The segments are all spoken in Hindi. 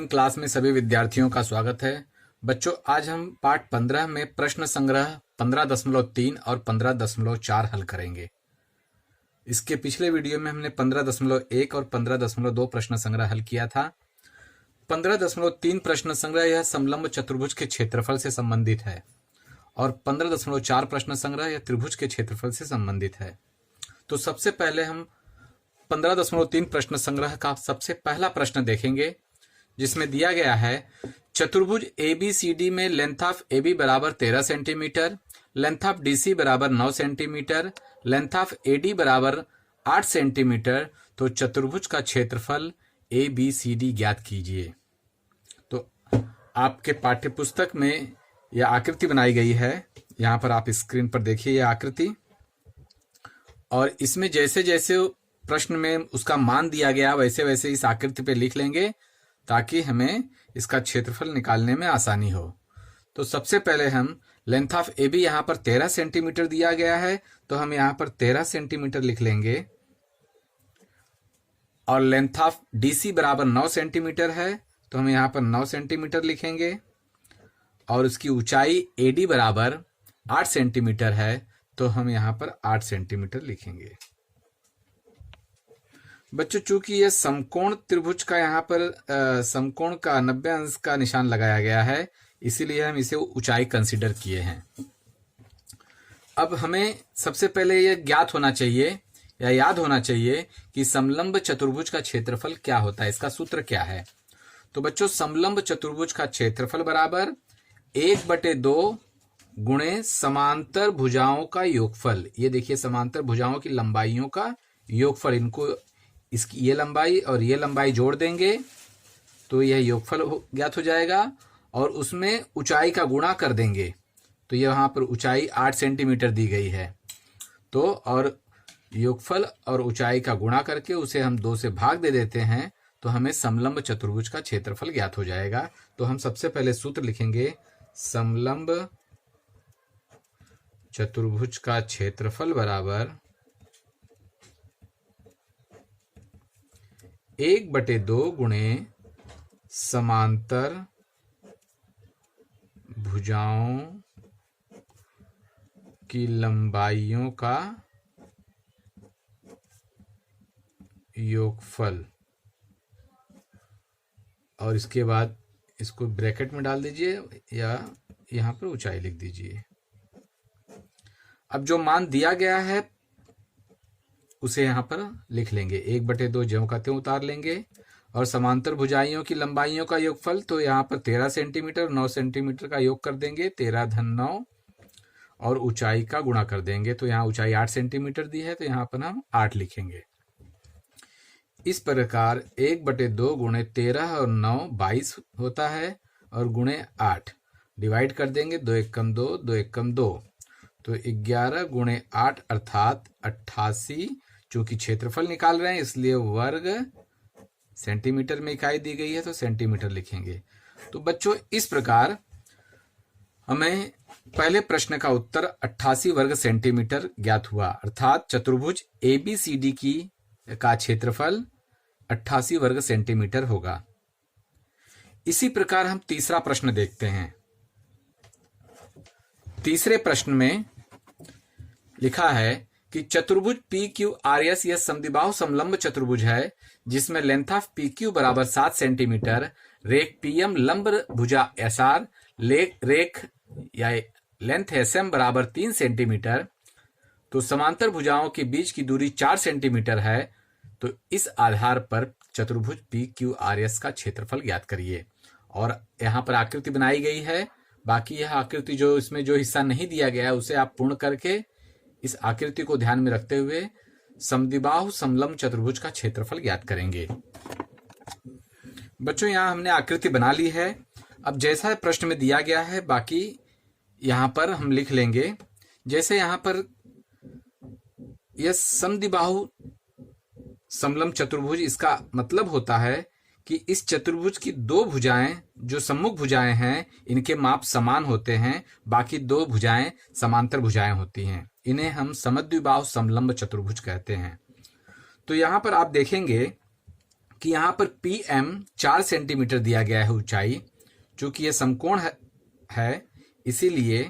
ऑनलाइन क्लास में सभी विद्यार्थियों का स्वागत है। बच्चों, आज हम पाठ 15 में प्रश्न संग्रह 15.3 और 15.4 हल करेंगे। इसके पिछले वीडियो में हमने 15.1 और 15.2 प्रश्न संग्रह हल किया था। 15.3 प्रश्न संग्रह यह समलंब चतुर्भुज के क्षेत्रफल से संबंधित है और 15.4 प्रश्न संग्रह यह त्रिभुज के क्षेत्रफल से संबंधित है। तो सबसे पहले हम 15.3 प्रश्न संग्रह का सबसे पहला प्रश्न देखेंगे, जिसमें दिया गया है चतुर्भुज ABCD में लेंथ ऑफ AB बराबर 13 सेंटीमीटर, लेंथ ऑफ DC बराबर 9 सेंटीमीटर, लेंथ ऑफ AD बराबर 8 सेंटीमीटर। तो चतुर्भुज का क्षेत्रफल ABCD ज्ञात कीजिए। तो आपके पाठ्य पुस्तक में यह आकृति बनाई गई है। यहाँ पर आप स्क्रीन पर देखिए यह आकृति, और इसमें जैसे जैसे प्रश्न में उसका मान दिया गया वैसे वैसे इस आकृति पे लिख लेंगे ताकि हमें इसका क्षेत्रफल निकालने में आसानी हो। तो सबसे पहले हम लेंथ ऑफ AB यहाँ पर 13 सेंटीमीटर दिया गया है, तो हम यहाँ पर 13 सेंटीमीटर लिख लेंगे, और लेंथ ऑफ DC बराबर 9 सेंटीमीटर है, तो हम यहाँ पर 9 सेंटीमीटर लिखेंगे, और उसकी ऊंचाई AD बराबर 8 सेंटीमीटर है, तो हम यहाँ पर 8 सेंटीमीटर लिखेंगे। बच्चों, चूंकि यह समकोण त्रिभुज का यहाँ पर समकोण का 90 अंश का निशान लगाया गया है, इसीलिए हम इसे ऊंचाई कंसीडर किए हैं। अब हमें सबसे पहले यह ज्ञात होना चाहिए या याद होना चाहिए कि समलंब चतुर्भुज का क्षेत्रफल क्या होता है, इसका सूत्र क्या है। तो बच्चों, समलंब चतुर्भुज का क्षेत्रफल बराबर 1/2 गुणे समांतर भुजाओं का योगफल। ये देखिए, समांतर भुजाओं की लंबाइयों का योगफल, इनको इसकी ये लंबाई और ये लंबाई जोड़ देंगे तो यह योगफल ज्ञात हो जाएगा, और उसमें ऊंचाई का गुणा कर देंगे। तो यहाँ पर ऊंचाई 8 सेंटीमीटर दी गई है, तो और योगफल और ऊंचाई का गुणा करके उसे हम 2 से भाग दे देते हैं, तो हमें समलंब चतुर्भुज का क्षेत्रफल ज्ञात हो जाएगा। तो हम सबसे पहले सूत्र लिखेंगे, समलंब चतुर्भुज का क्षेत्रफल बराबर 1/2 गुणे समांतर भुजाओं की लंबाइयों का योगफल, और इसके बाद इसको ब्रैकेट में डाल दीजिए या यहाँ पर ऊंचाई लिख दीजिए। अब जो मान दिया गया है उसे यहाँ पर लिख लेंगे, 1/2 ज्यों का त्यों उतार लेंगे, और समांतर भुजाइयों की लंबाइयों का योगफल, तो यहाँ पर 13 सेंटीमीटर 9 सेंटीमीटर का योग कर देंगे, 13 × 9, और ऊंचाई का गुणा कर देंगे। तो यहाँ ऊंचाई 8 सेंटीमीटर दी है, तो यहाँ पर हम 8 लिखेंगे। इस प्रकार 1/2 गुणे 13 और 9 22 होता है, और गुणे 8 डिवाइड कर देंगे, 2 × 2 2 × 2, तो 11 गुणे 8 अर्थात 88। चूंकि क्षेत्रफल निकाल रहे हैं इसलिए वर्ग सेंटीमीटर में इकाई दी गई है, तो सेंटीमीटर लिखेंगे। तो बच्चों, इस प्रकार हमें पहले प्रश्न का उत्तर 88 वर्ग सेंटीमीटर ज्ञात हुआ, अर्थात चतुर्भुज ABCD का क्षेत्रफल 88 वर्ग सेंटीमीटर होगा। इसी प्रकार हम तीसरा प्रश्न देखते हैं। तीसरे प्रश्न में लिखा है कि चतुर्भुज PQRS यह समद्विबाहु समलंब चतुर्भुज है, जिसमें लेंथ ऑफ PQ बराबर 7 सेंटीमीटर, रेख PM लंब भुजा SR, रेख या लेंथ SM बराबर 3 सेंटीमीटर। तो समांतर भुजाओं के बीच की दूरी 4 सेंटीमीटर है। तो इस आधार पर चतुर्भुज PQRS का क्षेत्रफल ज्ञात करिए। और यहाँ पर आकृति बनाई गई है, बाकी यह आकृति जो इसमें जो हिस्सा नहीं दिया गया है उसे आप पूर्ण करके इस आकृति को ध्यान में रखते हुए समद्विबाहु समलंब चतुर्भुज का क्षेत्रफल ज्ञात करेंगे। बच्चों, यहाँ हमने आकृति बना ली है। अब जैसा प्रश्न में दिया गया है बाकी यहाँ पर हम लिख लेंगे। जैसे यहाँ पर यह समद्विबाहु समलंब चतुर्भुज, इसका मतलब होता है कि इस चतुर्भुज की 2 भुजाएं जो सम्मुख भुजाएं हैं इनके माप समान होते हैं, बाकी 2 भुजाएं समांतर भुजाएं होती हैं। इन्हें हम समद्विबाहु समलंब चतुर्भुज कहते हैं। तो यहाँ पर आप देखेंगे कि यहाँ पर PM 4 सेंटीमीटर दिया गया है ऊंचाई, चूंकि यह समकोण है इसीलिए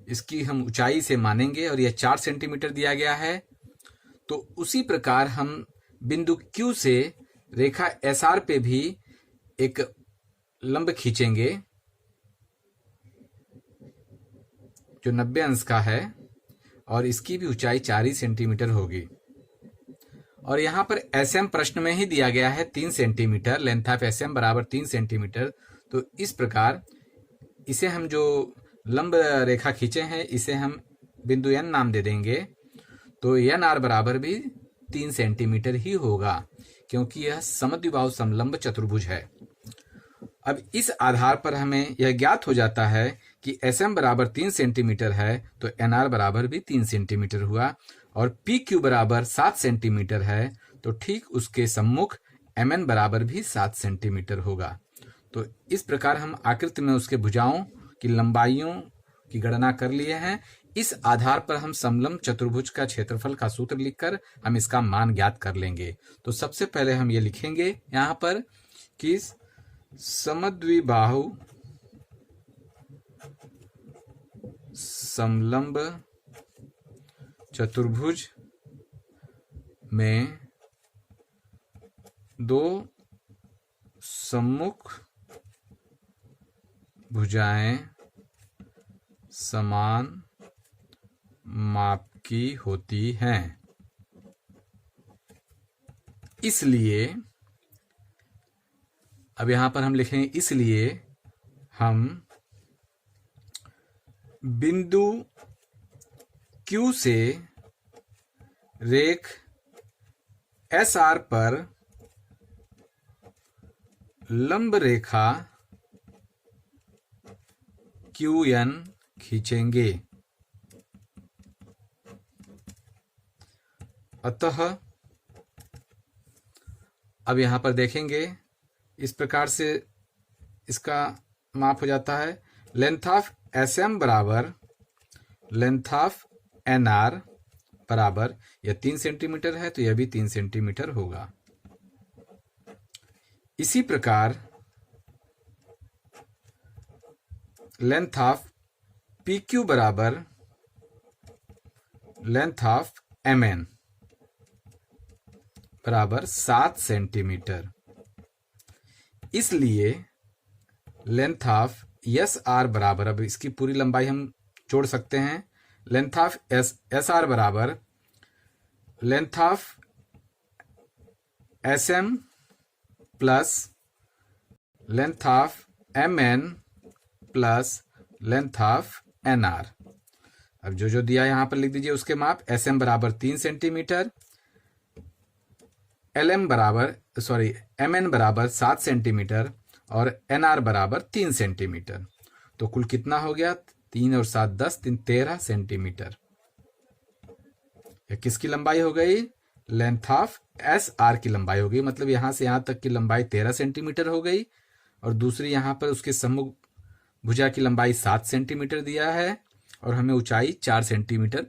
इसकी हम ऊंचाई से मानेंगे और यह 4 सेंटीमीटर दिया गया है। तो उसी प्रकार हम बिंदु Q से रेखा SR पे भी एक लंब खींचेंगे जो 90 अंश का है और इसकी भी ऊंचाई 4 ही सेंटीमीटर होगी। और यहाँ पर SM प्रश्न में ही दिया गया है 3 सेंटीमीटर, लेंथ ऑफ SM बराबर 3 सेंटीमीटर। तो इस प्रकार इसे हम जो लंब रेखा खींचे हैं इसे हम बिंदु N नाम दे देंगे। तो NR बराबर भी 3 सेंटीमीटर ही होगा क्योंकि यह समद्विबाहु समलंब चतुर्भुज है। अब इस आधार पर हमें यह ज्ञात हो जाता है कि SM बराबर 3 सेंटीमीटर है तो NR बराबर भी 3 सेंटीमीटर हुआ और PQ बराबर 7 सेंटीमीटर है तो ठीक उसके सम्मुख MN बराबर भी 7 सेंटीमीटर होगा। तो इस प्रकार हम आकृति में उसके भुजाओं की लंबाइयों की गणना कर लिए हैं। इस आधार पर हम समलंब चतुर्भुज का क्षेत्रफल का सूत्र लिखकर हम इसका मान ज्ञात कर लेंगे। तो सबसे पहले हम ये लिखेंगे यहाँ पर कि समद्विबाहु समलंब चतुर्भुज में दो सम्मुख भुजाएं समान माप की होती हैं। इसलिए अब यहां पर हम लिखेंगे इसलिए हम बिंदु Q से रेख SR पर लंब रेखा QN खींचेंगे। अतः अब यहां पर देखेंगे इस प्रकार से इसका माप हो जाता है। लेंथ ऑफ SM बराबर लेंथ ऑफ NR बराबर यह 3 सेंटीमीटर है तो यह भी 3 सेंटीमीटर होगा। इसी प्रकार लेंथ ऑफ PQ बराबर लेंथ ऑफ MN बराबर 7 सेंटीमीटर। इसलिए लेंथ ऑफ SR बराबर, अब इसकी पूरी लंबाई हम जोड़ सकते हैं, लेंथ ऑफ SR बराबर length of SM plus length of MN plus length of NR। अब जो जो दिया यहां पर लिख दीजिए उसके माप। SM बराबर 3 सेंटीमीटर, MN बराबर 7 सेंटीमीटर और NR बराबर 3 सेंटीमीटर। तो कुल कितना हो गया? 3 और 7 10, 3 13 सेंटीमीटर। यह किसकी लंबाई हो गई? लेंथ ऑफ SR की लंबाई हो गई। मतलब यहां से यहां तक की लंबाई 13 सेंटीमीटर हो गई और दूसरी यहां पर उसके सम्मुख भुजा की लंबाई 7 सेंटीमीटर दिया है और हमें ऊंचाई 4 सेंटीमीटर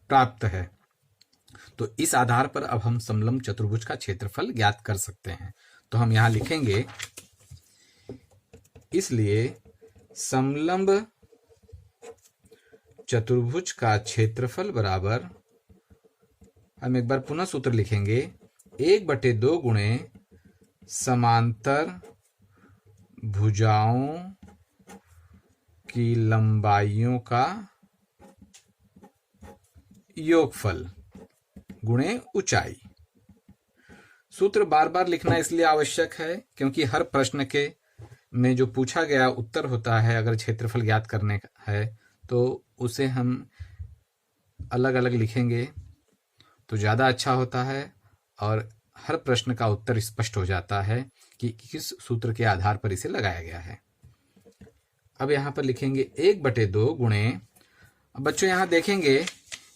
प्राप्त है। तो इस आधार पर अब हम समलंब चतुर्भुज का क्षेत्रफल ज्ञात कर सकते हैं। तो हम यहां लिखेंगे इसलिए समलंब चतुर्भुज का क्षेत्रफल बराबर, हम एक बार पुनः सूत्र लिखेंगे, 1/2 गुणे समांतर भुजाओं की लंबाइयों का योगफल गुणे ऊंचाई। सूत्र बार बार लिखना इसलिए आवश्यक है क्योंकि हर प्रश्न के में जो पूछा गया उत्तर होता है, अगर क्षेत्रफल ज्ञात करने का है तो उसे हम अलग अलग लिखेंगे तो ज़्यादा अच्छा होता है और हर प्रश्न का उत्तर स्पष्ट हो जाता है कि किस सूत्र के आधार पर इसे लगाया गया है। अब यहाँ पर लिखेंगे 1/2 गुणे, बच्चों यहाँ देखेंगे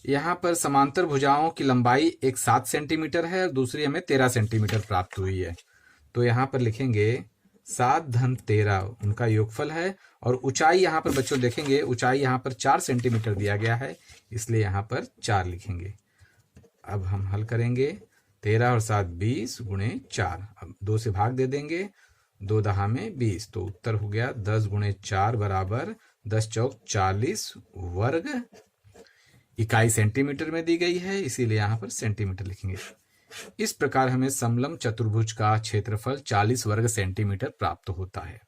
यहाँ पर समांतर भुजाओं की लंबाई एक 7 सेंटीमीटर है और दूसरी हमें 13 सेंटीमीटर प्राप्त हुई है। तो यहाँ पर लिखेंगे 7-13 उनका योगफल है और ऊंचाई यहाँ पर बच्चों देखेंगे ऊंचाई यहाँ पर 4 सेंटीमीटर दिया गया है, इसलिए यहाँ पर 4 लिखेंगे। अब हम हल करेंगे 13 और 7 20 गुणे 4। अब 2 से भाग दे देंगे, 2 दहा में 20, तो उत्तर हो गया 10 गुणे 4 बराबर 10 चौक 40 वर्ग इकाई सेंटीमीटर में दी गई है, इसीलिए यहाँ पर सेंटीमीटर लिखेंगे। इस प्रकार हमें समलंब चतुर्भुज का क्षेत्रफल 40 वर्ग सेंटीमीटर प्राप्त होता है।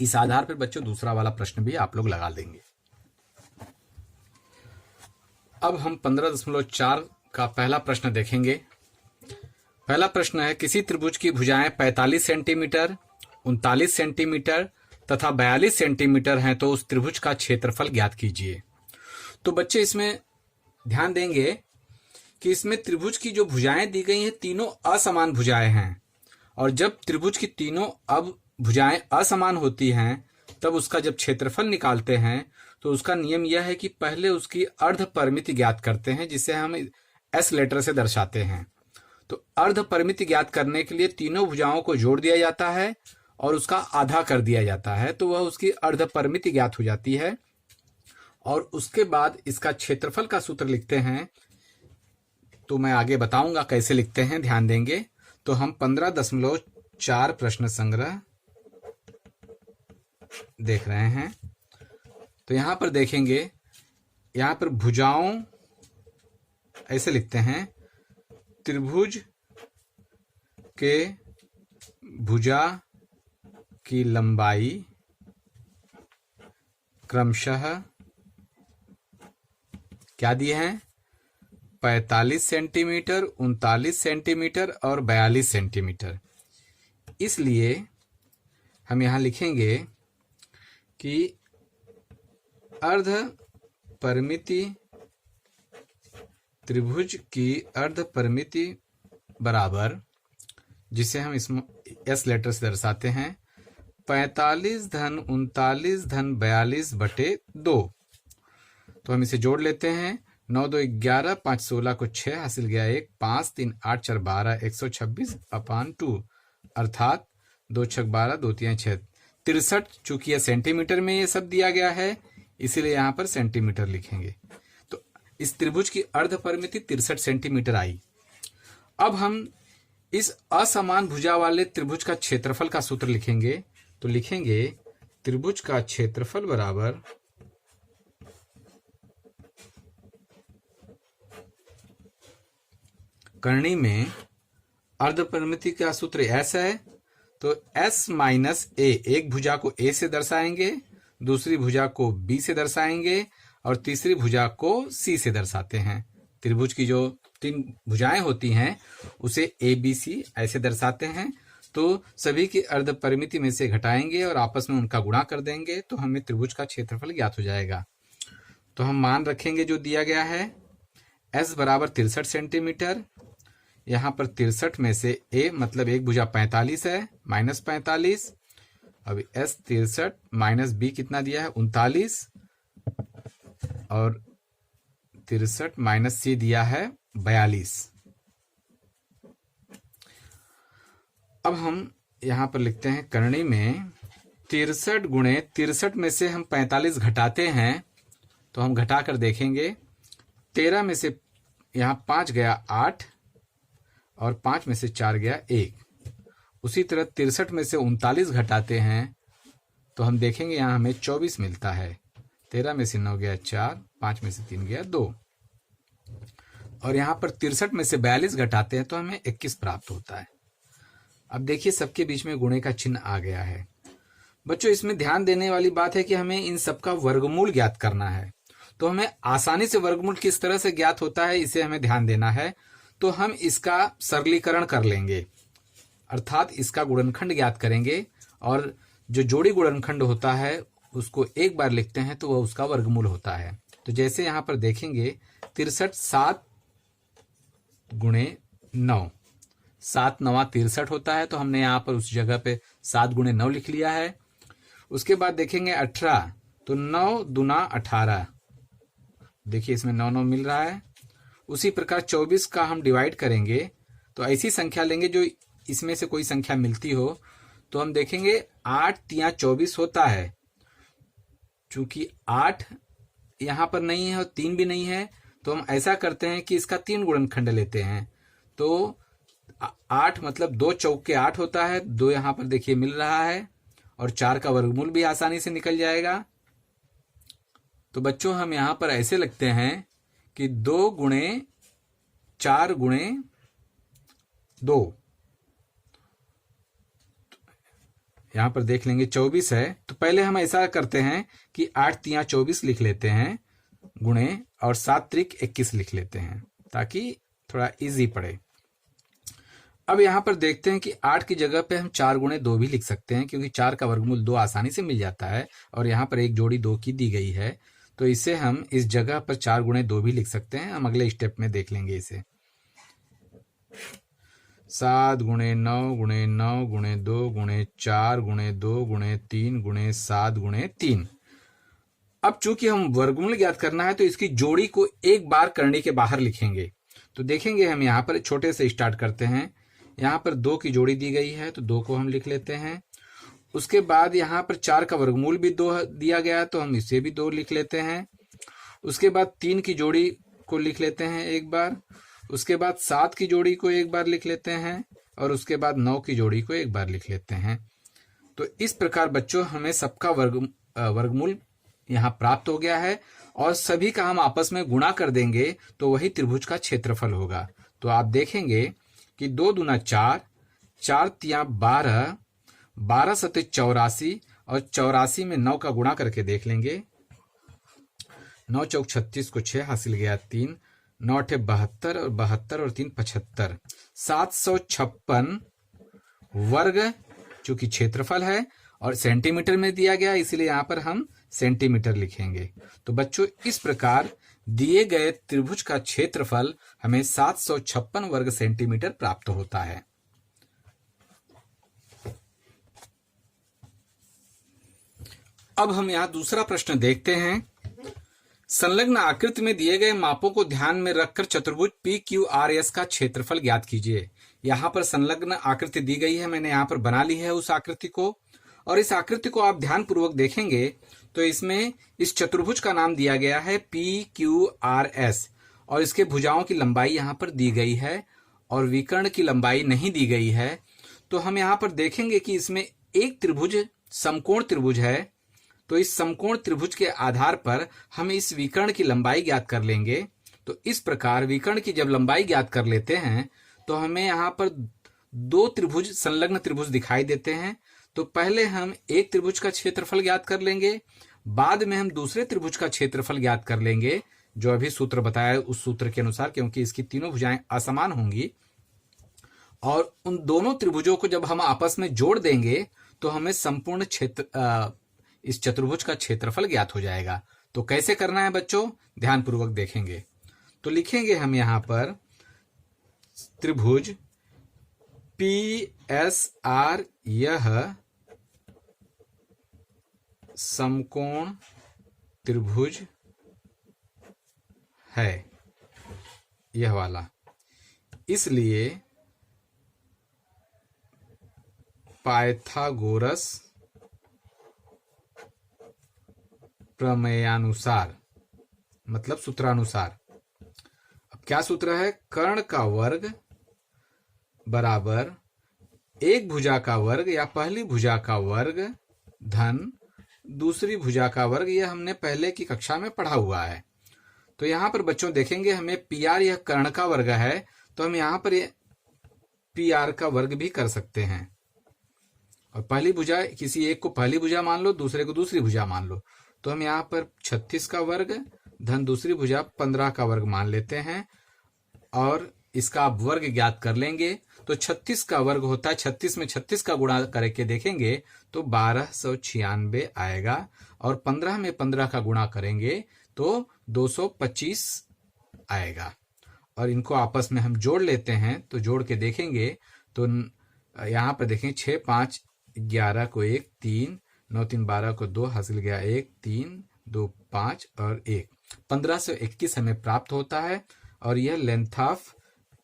इस आधार पर बच्चों दूसरा वाला प्रश्न भी आप लोग लगा लेंगे। अब हम 15.4 का पहला प्रश्न देखेंगे। पहला प्रश्न है, किसी त्रिभुज की भुजाएं 45 सेंटीमीटर, 39 सेंटीमीटर तथा 42 सेंटीमीटर हैं, तो उस त्रिभुज का क्षेत्रफल ज्ञात कीजिए। तो बच्चे इसमें ध्यान देंगे कि इसमें त्रिभुज की जो भुजाएं दी गई हैं तीनों असमान भुजाएं हैं, और जब त्रिभुज की तीनों अब भुजाएं असमान होती हैं तब उसका जब क्षेत्रफल निकालते हैं तो उसका नियम यह है कि पहले उसकी अर्ध परिमिति ज्ञात करते हैं, जिसे हम एस लेटर से दर्शाते हैं। तो अर्ध परिमिति ज्ञात करने के लिए तीनों भुजाओं को जोड़ दिया जाता है और उसका आधा कर दिया जाता है, तो वह उसकी अर्ध परिमिति ज्ञात हो जाती है। और उसके बाद इसका क्षेत्रफल का सूत्र लिखते हैं, तो मैं आगे बताऊंगा कैसे लिखते हैं, ध्यान देंगे। तो हम 15.4 प्रश्न संग्रह देख रहे हैं। तो यहां पर देखेंगे, यहां पर भुजाओं ऐसे लिखते हैं, त्रिभुज के भुजा की लंबाई क्रमशः क्या दिए हैं, 45 सेंटीमीटर, 39 सेंटीमीटर और 42 सेंटीमीटर। इसलिए हम यहां लिखेंगे कि अर्ध परिमिति त्रिभुज की अर्ध परिमिति बराबर, जिसे हम इसमें एस लेटर से दर्शाते हैं, 45 धन 39 धन 42 बटे 2। तो हम इसे जोड़ लेते हैं, 9 2 11, 5 16 को 6 हासिल गया 1, 5 3 8 4 12, 126/2, अर्थात 2 6 12, 2 3 6 63। चूंकि यह सेंटीमीटर में ये सब दिया गया है, इसीलिए यहाँ पर सेंटीमीटर लिखेंगे। तो इस त्रिभुज की अर्ध परिमिति 63 सेंटीमीटर आई। अब हम इस असमान भुजा वाले त्रिभुज का क्षेत्रफल का सूत्र लिखेंगे। तो लिखेंगे त्रिभुज का क्षेत्रफल बराबर करनी में अर्ध परिमिति का सूत्र एस है, तो एस माइनस ए, एक भुजा को ए से दर्शाएंगे, दूसरी भुजा को बी से दर्शाएंगे और तीसरी भुजा को सी से दर्शाते हैं। त्रिभुज की जो 3 भुजाएं होती हैं उसे ए बी सी ऐसे दर्शाते हैं। तो सभी की अर्ध परिमिति में से घटाएंगे और आपस में उनका गुणा कर देंगे, तो हमें त्रिभुज का क्षेत्रफल ज्ञात हो जाएगा। तो हम मान रखेंगे जो दिया गया है, एस बराबर 63 सेंटीमीटर। यहाँ पर 63 में से ए मतलब एक भुजा 45 है, माइनस 45। अब एस 63 माइनस बी कितना दिया है, 39, और 63 माइनस सी दिया है 42। अब हम यहाँ पर लिखते हैं करनी में 63 गुणे 63 में से हम 45 घटाते हैं, तो हम घटा कर देखेंगे, 13 में से यहाँ 5 गया 8 और 5 में से 4 गया 1। उसी तरह 63 में से 39 घटाते हैं तो हम देखेंगे यहाँ हमें 24 मिलता है। 13 में से 9 गया 4, 5 में से 3 गया 2, और यहाँ पर 63 में से 42 घटाते हैं तो हमें 21 प्राप्त होता है। अब देखिए सबके बीच में गुणे का चिन्ह आ गया है। बच्चों इसमें ध्यान देने वाली बात है कि हमें इन सबका वर्गमूल ज्ञात करना है। तो हमें आसानी से वर्गमूल किस तरह से ज्ञात होता है इसे हमें ध्यान देना है। तो हम इसका सरलीकरण कर लेंगे, अर्थात इसका गुणनखंड ज्ञात करेंगे, और जो जोड़ी गुणनखंड होता है उसको एक बार लिखते हैं तो वह उसका वर्गमूल होता है। तो जैसे यहाँ पर देखेंगे 63 7 गुणे 9, 7 9 63 होता है, तो हमने यहाँ पर उस जगह पे 7 गुणे 9 लिख लिया है। उसके बाद देखेंगे 18, तो 9 दूना 18, देखिए इसमें 9 9 मिल रहा है। उसी प्रकार 24 का हम डिवाइड करेंगे तो ऐसी संख्या लेंगे जो इसमें से कोई संख्या मिलती हो, तो हम देखेंगे 8 3 24 होता है। चूंकि 8 यहाँ पर नहीं है और 3 भी नहीं है, तो हम ऐसा करते हैं कि इसका 3 गुणनखंड लेते हैं। तो 8 मतलब 2 चौके 8 होता है, 2 यहाँ पर देखिए मिल रहा है, और 4 का वर्गमूल भी आसानी से निकल जाएगा। तो बच्चों हम यहाँ पर ऐसे लिखते हैं कि 2 गुणे 4 गुणे 2, यहाँ पर देख लेंगे 24 है। तो पहले हम ऐसा करते हैं कि 8 तिया 24 लिख लेते हैं गुणे, और 7 त्रिक 21 लिख लेते हैं ताकि थोड़ा इजी पड़े। अब यहाँ पर देखते हैं कि 8 की जगह पे हम 4 गुणे 2 भी लिख सकते हैं, क्योंकि 4 का वर्गमूल 2 आसानी से मिल जाता है, और यहाँ पर एक जोड़ी 2 की दी गई है, तो इसे हम इस जगह पर 4 गुणे 2 भी लिख सकते हैं। हम अगले स्टेप में देख लेंगे इसे। 7 गुणे 9 गुणे 9 गुणे 2 गुणे 4 गुणे 2 गुणे 3 गुणे 7 गुणे 3। अब चूंकि हम वर्गमूल ज्ञात करना है तो इसकी जोड़ी को एक बार करने के बाहर लिखेंगे। तो देखेंगे हम यहाँ पर छोटे से स्टार्ट करते हैं। यहाँ पर 2 की जोड़ी दी गई है तो 2 को हम लिख लेते हैं। उसके बाद यहाँ पर 4 का वर्गमूल भी 2 दिया गया है तो हम इसे भी 2 लिख लेते हैं। उसके बाद 3 की जोड़ी को लिख लेते हैं एक बार। उसके बाद 7 की जोड़ी को एक बार लिख लेते हैं, और उसके बाद 9 की जोड़ी को एक बार लिख लेते हैं। तो इस प्रकार बच्चों हमें सबका वर्गमूल यहाँ प्राप्त हो गया है, और सभी का हम आपस में गुणा कर देंगे तो वही त्रिभुज का क्षेत्रफल होगा। तो आप देखेंगे कि 2 दूना 4, 4 तिया 12, 12 सते 84, और 84 में 9 का गुणा करके देख लेंगे। 9 चौक 36 को 6 हासिल गया 3, 9 अठे 72, और 72 और 3 75, 756 वर्ग चूंकि क्षेत्रफल है और सेंटीमीटर में दिया गया, इसलिए यहाँ पर हम सेंटीमीटर लिखेंगे। तो बच्चों इस प्रकार दिए गए त्रिभुज का क्षेत्रफल हमें 756 वर्ग सेंटीमीटर प्राप्त होता है। अब हम यहाँ दूसरा प्रश्न देखते हैं। संलग्न आकृति में दिए गए मापों को ध्यान में रखकर चतुर्भुज PQRS का क्षेत्रफल ज्ञात कीजिए। यहाँ पर संलग्न आकृति दी गई है, मैंने यहाँ पर बना ली है उस आकृति को, और इस आकृति को आप ध्यान पूर्वक देखेंगे तो इसमें इस चतुर्भुज का नाम दिया गया है PQRS, और इसके भुजाओं की लंबाई यहाँ पर दी गई है और विकर्ण की लंबाई नहीं दी गई है। तो हम यहाँ पर देखेंगे कि इसमें एक त्रिभुज समकोण त्रिभुज है, तो इस समकोण त्रिभुज के आधार पर हम इस विकर्ण की लंबाई ज्ञात कर लेंगे। तो इस प्रकार विकर्ण की जब लंबाई ज्ञात कर लेते हैं तो हमें यहाँ पर 2 त्रिभुज संलग्न त्रिभुज दिखाई देते हैं। तो पहले हम एक त्रिभुज का क्षेत्रफल ज्ञात कर लेंगे, बाद में हम दूसरे त्रिभुज का क्षेत्रफल ज्ञात कर लेंगे, जो अभी सूत्र बताया है उस सूत्र के अनुसार, क्योंकि इसकी तीनों भुजाएं असमान होंगी। और उन दोनों त्रिभुजों को जब हम आपस में जोड़ देंगे तो हमें संपूर्ण क्षेत्र इस चतुर्भुज का क्षेत्रफल ज्ञात हो जाएगा। तो कैसे करना है बच्चों, ध्यान पूर्वक देखेंगे। तो लिखेंगे हम यहाँ पर त्रिभुज PSR यह समकोण त्रिभुज है, यह वाला, इसलिए पाइथागोरस प्रमेयानुसार, मतलब सूत्रानुसार। अब क्या सूत्र है, कर्ण का वर्ग बराबर एक भुजा का वर्ग या पहली भुजा का वर्ग धन दूसरी भुजा का वर्ग। यह हमने पहले की कक्षा में पढ़ा हुआ है। तो यहाँ पर बच्चों देखेंगे हमें PR यह कर्ण का वर्ग है, तो हम यहाँ पर PR का वर्ग भी कर सकते हैं। और पहली भुजा, किसी एक को पहली भुजा मान लो, दूसरे को दूसरी भुजा मान लो। तो हम यहाँ पर 36 का वर्ग धन दूसरी भुजा 15 का वर्ग मान लेते हैं, और इसका आप वर्ग ज्ञात कर लेंगे। तो 36 का वर्ग होता है, 36 में 36 का गुणा करके देखेंगे तो 1296 आएगा, और 15 में 15 का गुणा करेंगे तो 225 आएगा। और इनको आपस में हम जोड़ लेते हैं, तो जोड़ के देखेंगे तो यहाँ पर देखें 6 5 11 को 1 3, 9 3 12 को 2 हासिल गया 1 3 2 5 और 1, 1521 हमें प्राप्त होता है। और यह लेंथ ऑफ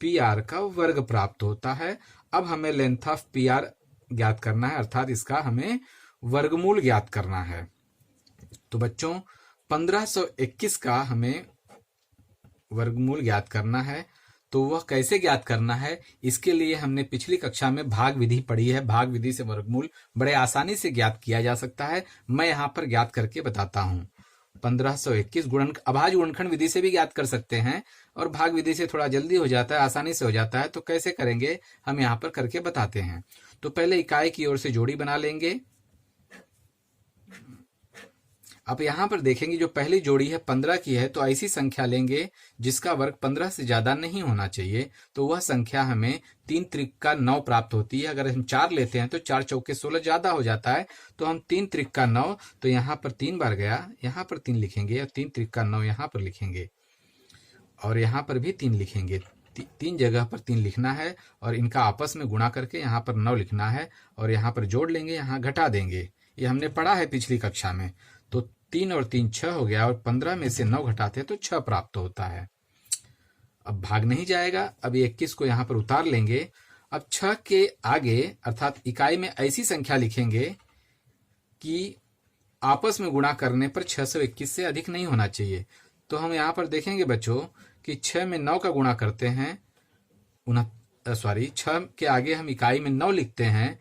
PR का वर्ग प्राप्त होता है। अब हमें लेंथ ऑफ PR ज्ञात करना है, अर्थात इसका हमें वर्गमूल ज्ञात करना है। तो बच्चों 1521 का हमें वर्गमूल ज्ञात करना है। तो वह कैसे ज्ञात करना है, इसके लिए हमने पिछली कक्षा में भाग विधि पढ़ी है। भाग विधि से वर्गमूल बड़े आसानी से ज्ञात किया जा सकता है। मैं यहाँ पर ज्ञात करके बताता हूँ। 1521 अभाज्य गुणनखंड विधि से भी ज्ञात कर सकते हैं, और भाग विधि से थोड़ा जल्दी हो जाता है, आसानी से हो जाता है। तो कैसे करेंगे हम यहाँ पर करके बताते हैं। तो पहले इकाई की ओर से जोड़ी बना लेंगे। अब यहाँ पर देखेंगे जो पहली जोड़ी है 15 की है, तो ऐसी संख्या लेंगे जिसका वर्ग 15 से ज्यादा नहीं होना चाहिए। तो वह संख्या हमें 3 त्रिक 9 प्राप्त होती है। अगर हम 4 लेते हैं तो 4 चौके 16 ज्यादा हो जाता है, तो हम 3 त्रिक 9, तो यहाँ पर 3 बार गया, यहाँ पर 3 लिखेंगे, और 3 त्रिक 9 यहाँ पर लिखेंगे, और यहाँ पर भी 3 लिखेंगे। 3 जगह पर 3 लिखना है, और इनका आपस में गुणा करके यहाँ पर 9 लिखना है, और यहाँ पर जोड़ लेंगे, यहाँ घटा देंगे। ये हमने पढ़ा है पिछली कक्षा में। तो 3 और 3 6 हो गया, और 15 में से 9 घटाते हैं तो 6 प्राप्त होता है। अब भाग नहीं जाएगा। अब 21 को यहाँ पर उतार लेंगे। अब 6 के आगे अर्थात इकाई में ऐसी संख्या लिखेंगे कि आपस में गुणा करने पर 621 से अधिक नहीं होना चाहिए। तो हम यहाँ पर देखेंगे बच्चों कि 6 में 9 का गुणा करते हैं, 6 के आगे हम इकाई में 9 लिखते हैं,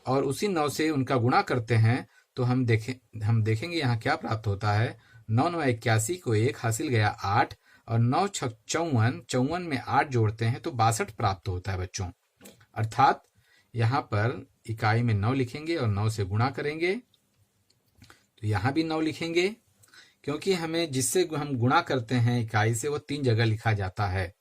और उसी 9 से उनका गुणा करते हैं। तो हम देखेंगे यहाँ क्या प्राप्त होता है। 9 9 81 को 1 हासिल गया 8, और 9 6 54, 54 में 8 जोड़ते हैं तो 62 प्राप्त होता है बच्चों। अर्थात यहाँ पर इकाई में 9 लिखेंगे और 9 से गुणा करेंगे, तो यहाँ भी 9 लिखेंगे, क्योंकि हमें जिससे हम गुणा करते हैं इकाई से वो 3 जगह लिखा जाता है।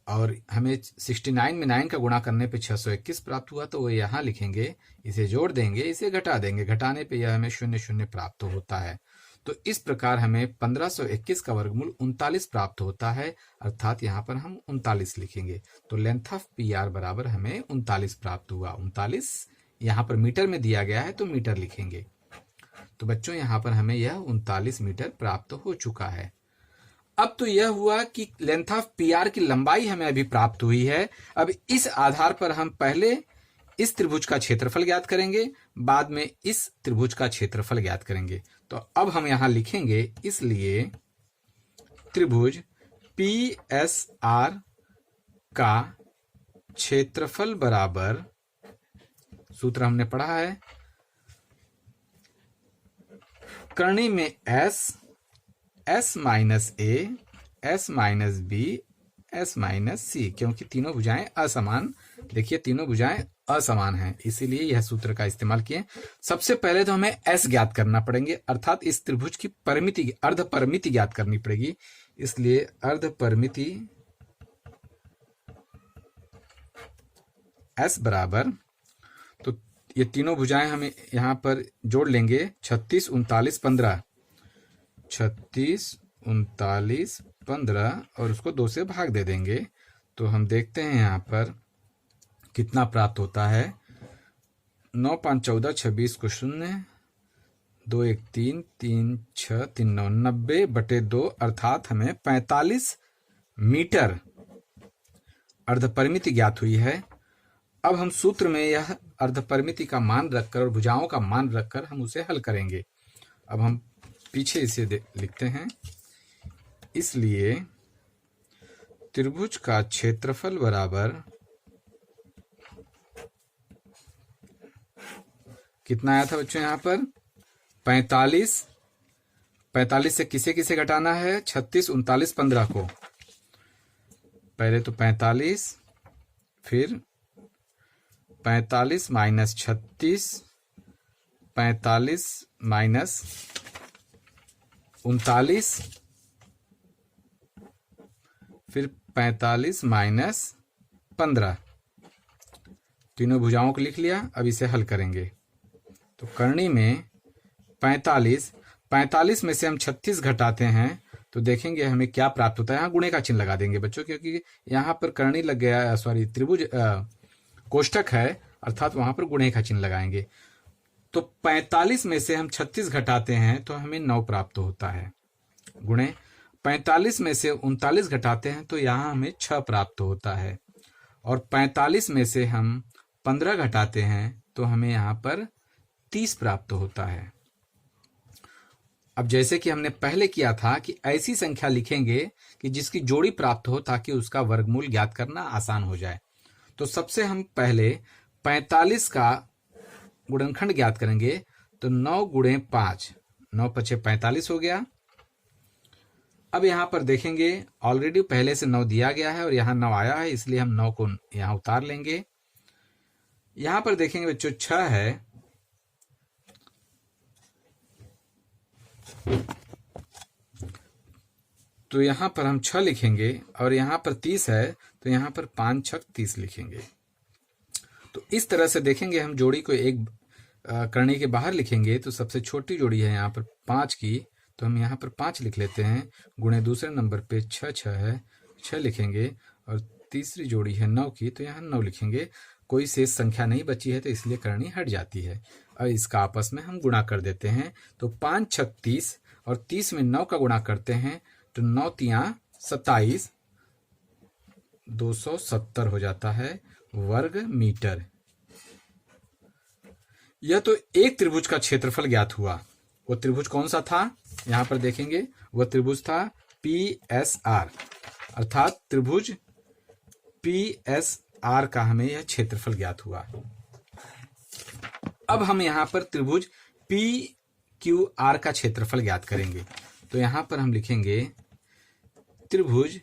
और हमें 69 में 9 का गुणा करने पे 621 प्राप्त हुआ, तो वो यहाँ लिखेंगे, इसे जोड़ देंगे, इसे घटा देंगे, घटाने पे यह हमें 0 0 प्राप्त होता है। तो इस प्रकार हमें 1521 का वर्गमूल 39 प्राप्त होता है। अर्थात यहाँ पर हम 39 लिखेंगे। तो लेंथ ऑफ पी आर बराबर हमें 39 प्राप्त हुआ। 39 यहाँ पर मीटर में दिया गया है, तो मीटर लिखेंगे। तो बच्चों यहाँ पर हमें यह 39 मीटर प्राप्त हो चुका है। अब तो यह हुआ कि लेंथ ऑफ पी आर की लंबाई हमें अभी प्राप्त हुई है। अब इस आधार पर हम पहले इस त्रिभुज का क्षेत्रफल ज्ञात करेंगे, बाद में इस त्रिभुज का क्षेत्रफल ज्ञात करेंगे। तो अब हम यहां लिखेंगे, इसलिए त्रिभुज पी एस आर का क्षेत्रफल बराबर, सूत्र हमने पढ़ा है, करणी में S minus A, S minus B, S minus C, क्योंकि तीनों भुजाएं असमान, देखिए तीनों भुजाएं असमान हैं, इसीलिए यह सूत्र का इस्तेमाल किए। सबसे पहले तो हमें एस ज्ञात करना पड़ेंगे, अर्थात इस त्रिभुज की परिमिति, अर्ध परिमिति ज्ञात करनी पड़ेगी। इसलिए अर्ध परिमिति एस बराबर, तो ये तीनों भुजाएं हमें यहां पर जोड़ लेंगे, 36 39 15, 36 39 15, और उसको 2 से भाग दे देंगे। तो हम देखते हैं यहाँ पर कितना प्राप्त होता है। 9 5 14 26 को 0, 2 1 3 3 6 3 9 90 बटे 2, अर्थात हमें 45 मीटर अर्धपरिमिति ज्ञात हुई है। अब हम सूत्र में यह अर्धपरिमिति का मान रखकर और भुजाओं का मान रखकर हम उसे हल करेंगे। अब हम पीछे इसे लिखते हैं, इसलिए त्रिभुज का क्षेत्रफल बराबर कितना आया था बच्चों, यहाँ पर 45 से किसे किसे घटाना है, 36 39 15 को, पहले तो 45, फिर 45 माइनस 36, 45 माइनस 39, फिर 45 माइनस 15, तीनों भुजाओं को लिख लिया। अब इसे हल करेंगे, तो करणी में 45 में से हम 36 घटाते हैं, तो देखेंगे हमें क्या प्राप्त होता है। यहाँ गुणे का चिन्ह लगा देंगे बच्चों, क्योंकि यहाँ पर करणी लग गया, त्रिभुज कोष्ठक है, अर्थात वहां पर गुणे का चिन्ह लगाएंगे। तो 45 में से हम 36 घटाते हैं तो हमें 9 प्राप्त होता है, गुणे 45 में से 39 घटाते हैं तो यहाँ हमें 6 प्राप्त होता है, और 45 में से हम 15 घटाते हैं तो हमें यहाँ पर 30 प्राप्त होता है। अब जैसे कि हमने पहले किया था कि ऐसी संख्या लिखेंगे कि जिसकी जोड़ी प्राप्त हो ताकि उसका वर्गमूल ज्ञात करना आसान हो जाए। तो सबसे हम पहले 45 का गुणनखंड ज्ञात करेंगे। तो 9 गुणे 5, 9 पछे 45 हो गया। अब यहाँ पर देखेंगे ऑलरेडी पहले से 9 दिया गया है और यहाँ 9 आया है, इसलिए हम 9 को यहाँ उतार लेंगे। यहाँ पर देखेंगे बच्चों 6 है, तो यहाँ पर हम 6 लिखेंगे और यहाँ पर 30 है तो यहाँ पर 5 छक 30 लिखेंगे। तो इस तरह से देखेंगे हम जोड़ी को एक करनी के बाहर लिखेंगे तो सबसे छोटी जोड़ी है यहाँ पर 5 की, तो हम यहाँ पर 5 लिख लेते हैं। गुणे दूसरे नंबर पे 6 है, 6 लिखेंगे और तीसरी जोड़ी है 9 की, तो यहाँ 9 लिखेंगे। कोई शेष संख्या नहीं बची है तो इसलिए करनी हट जाती है। अब इसका आपस में हम गुणा कर देते हैं। तो 5 छक 30 और 30 में 9 का गुणा करते हैं तो 9 तिया 27, 270 हो जाता है वर्ग मीटर। यह तो एक त्रिभुज का क्षेत्रफल ज्ञात हुआ। वो त्रिभुज कौन सा था? यहां पर देखेंगे वह त्रिभुज था PSR, अर्थात त्रिभुज PSR का हमें यह क्षेत्रफल ज्ञात हुआ। अब हम यहां पर त्रिभुज PQR का क्षेत्रफल ज्ञात करेंगे। तो यहां पर हम लिखेंगे त्रिभुज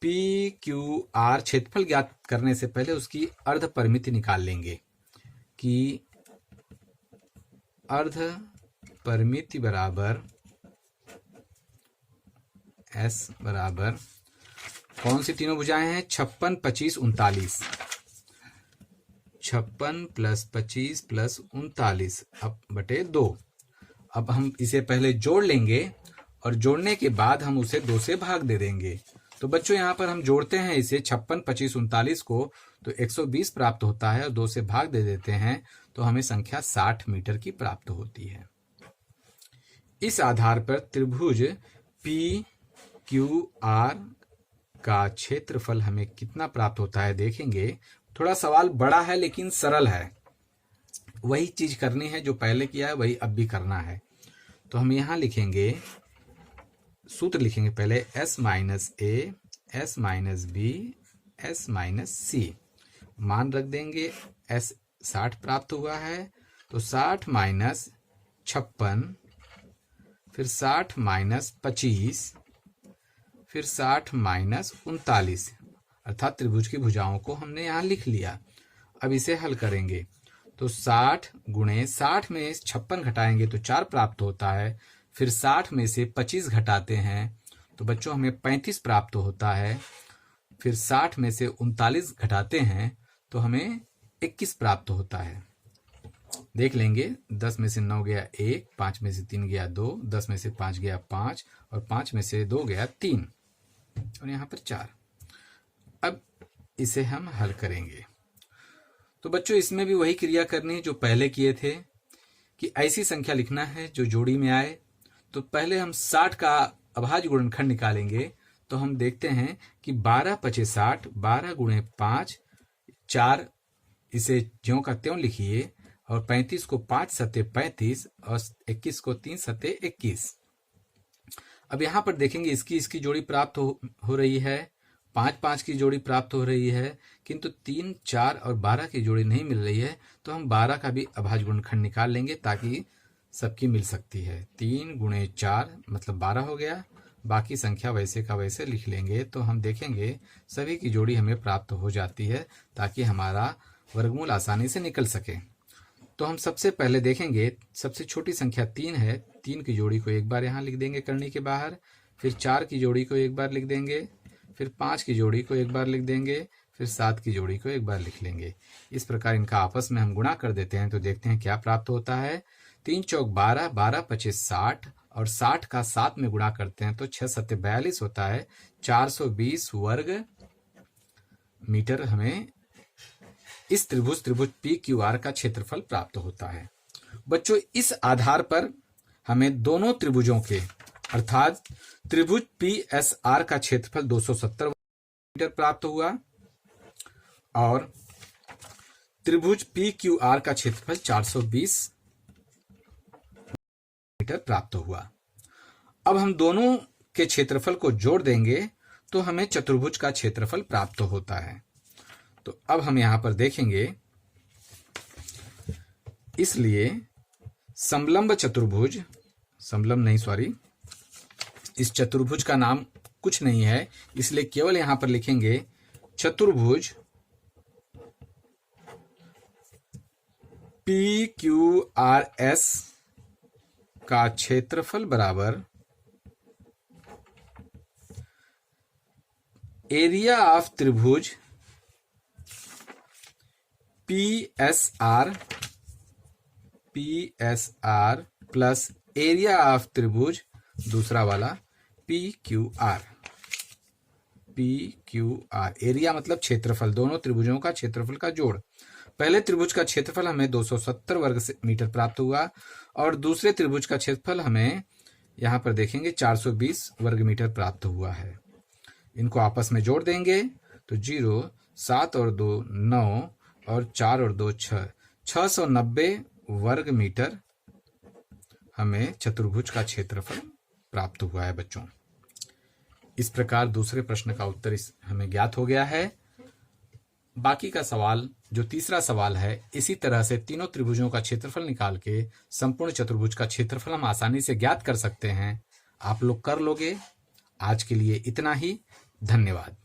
PQR क्षेत्रफल ज्ञात करने से पहले उसकी अर्ध परिमिति निकाल लेंगे कि अर्ध परिमिति बराबर S बराबर कौन सी तीनों भुजाएं हैं? 56, 25, 39। 56 + 25 + 39 अब बटे 2। अब हम इसे पहले जोड़ लेंगे और जोड़ने के बाद हम उसे 2 से भाग दे देंगे। तो बच्चों यहाँ पर हम जोड़ते हैं इसे 56, 25, 39 को, तो 120 प्राप्त होता है और 2 से भाग दे देते हैं तो हमें संख्या 60 मीटर की प्राप्त होती है। इस आधार पर त्रिभुज PQR का क्षेत्रफल हमें कितना प्राप्त होता है देखेंगे। थोड़ा सवाल बड़ा है लेकिन सरल है। वही चीज करनी है जो पहले किया है वही अब भी करना है। तो हम यहाँ लिखेंगे, सूत्र लिखेंगे पहले S - A, S - B, S - C। मान रख देंगे। S 60 प्राप्त हुआ है तो 60 - 56, फिर 60 - 25, फिर 60 - 39, अर्थात त्रिभुज की भुजाओं को हमने यहाँ लिख लिया। अब इसे हल करेंगे तो 60 गुणे 60 में 56 घटाएंगे तो 4 प्राप्त होता है। फिर 60 में से 25 घटाते हैं तो बच्चों हमें 35 प्राप्त होता है। फिर 60 में से 39 घटाते हैं तो हमें 21 प्राप्त होता है। देख लेंगे, 10 में से 9 गया 1, 5 में से 3 गया 2, 10 में से 5 गया 5 और 5 में से 2 गया 3 और यहाँ पर 4। अब इसे हम हल करेंगे। तो बच्चों इसमें भी वही क्रिया करनी है जो पहले किए थे कि ऐसी संख्या लिखना है जो जोड़ी में आए। तो पहले हम 60 का अभाज्य गुणनखंड निकालेंगे। तो हम देखते हैं कि 12 पचे 60, 12 गुणे 5, 4 इसे ज्यों का त्यों लिखिए और 35 को 5 सत्ते 35 और 21 को 3 सत्ते 21। अब यहाँ पर देखेंगे इसकी जोड़ी प्राप्त हो रही है, 5 5 की जोड़ी प्राप्त हो रही है, किंतु 3 4 और 12 की जोड़ी नहीं मिल रही है। तो हम 12 का भी अभाज्य गुणनखंड निकाल लेंगे ताकि सबकी मिल सकती है। 3 गुणे 4 मतलब 12 हो गया। बाकी संख्या वैसे का वैसे लिख लेंगे तो हम देखेंगे सभी की जोड़ी हमें प्राप्त हो जाती है ताकि हमारा वर्गमूल आसानी से निकल सके। तो हम सबसे पहले देखेंगे सबसे छोटी संख्या 3 है, 3 की जोड़ी को एक बार यहाँ लिख देंगे करनी के बाहर, फिर 4 की जोड़ी को एक बार लिख देंगे, फिर 5 की जोड़ी को एक बार लिख देंगे, फिर 7 की जोड़ी को एक बार लिख लेंगे। इस प्रकार इनका आपस में हम गुणा कर देते हैं तो देखते हैं क्या प्राप्त होता है। 3 चौक 12, 12 पचे 60 और 60 का 7 में गुणा करते हैं तो 6 सत्ते 42 होता है। 420 वर्ग मीटर हमें इस त्रिभुज PQR का क्षेत्रफल प्राप्त होता है। बच्चों इस आधार पर हमें दोनों त्रिभुजों के अर्थात त्रिभुज PSR का क्षेत्रफल 270 मीटर प्राप्त हुआ और त्रिभुज PQR का क्षेत्रफल 420 मीटर प्राप्त हुआ। अब हम दोनों के क्षेत्रफल को जोड़ देंगे तो हमें चतुर्भुज का क्षेत्रफल प्राप्त होता है। तो अब हम यहां पर देखेंगे, इसलिए समलंब चतुर्भुज, इस चतुर्भुज का नाम कुछ नहीं है, इसलिए केवल यहां पर लिखेंगे चतुर्भुज PQRS का क्षेत्रफल बराबर एरिया ऑफ त्रिभुज PSR प्लस एरिया ऑफ त्रिभुज दूसरा वाला PQR। एरिया मतलब क्षेत्रफल, दोनों त्रिभुजों का क्षेत्रफल का जोड़। पहले त्रिभुज का क्षेत्रफल हमें 270 वर्ग मीटर प्राप्त हुआ और दूसरे त्रिभुज का क्षेत्रफल हमें यहां पर देखेंगे 420 वर्ग मीटर प्राप्त हुआ है। इनको आपस में जोड़ देंगे तो 0, 7 और 2 9 और 4 और 2 6, 690 वर्ग मीटर हमें चतुर्भुज का क्षेत्रफल प्राप्त हुआ है बच्चों। इस प्रकार दूसरे प्रश्न का उत्तर हमें ज्ञात हो गया है। बाकी का सवाल, जो तीसरा सवाल है, इसी तरह से तीनों त्रिभुजों का क्षेत्रफल निकाल के संपूर्ण चतुर्भुज का क्षेत्रफल हम आसानी से ज्ञात कर सकते हैं। आप लोग कर लोगे। आज के लिए इतना ही। धन्यवाद।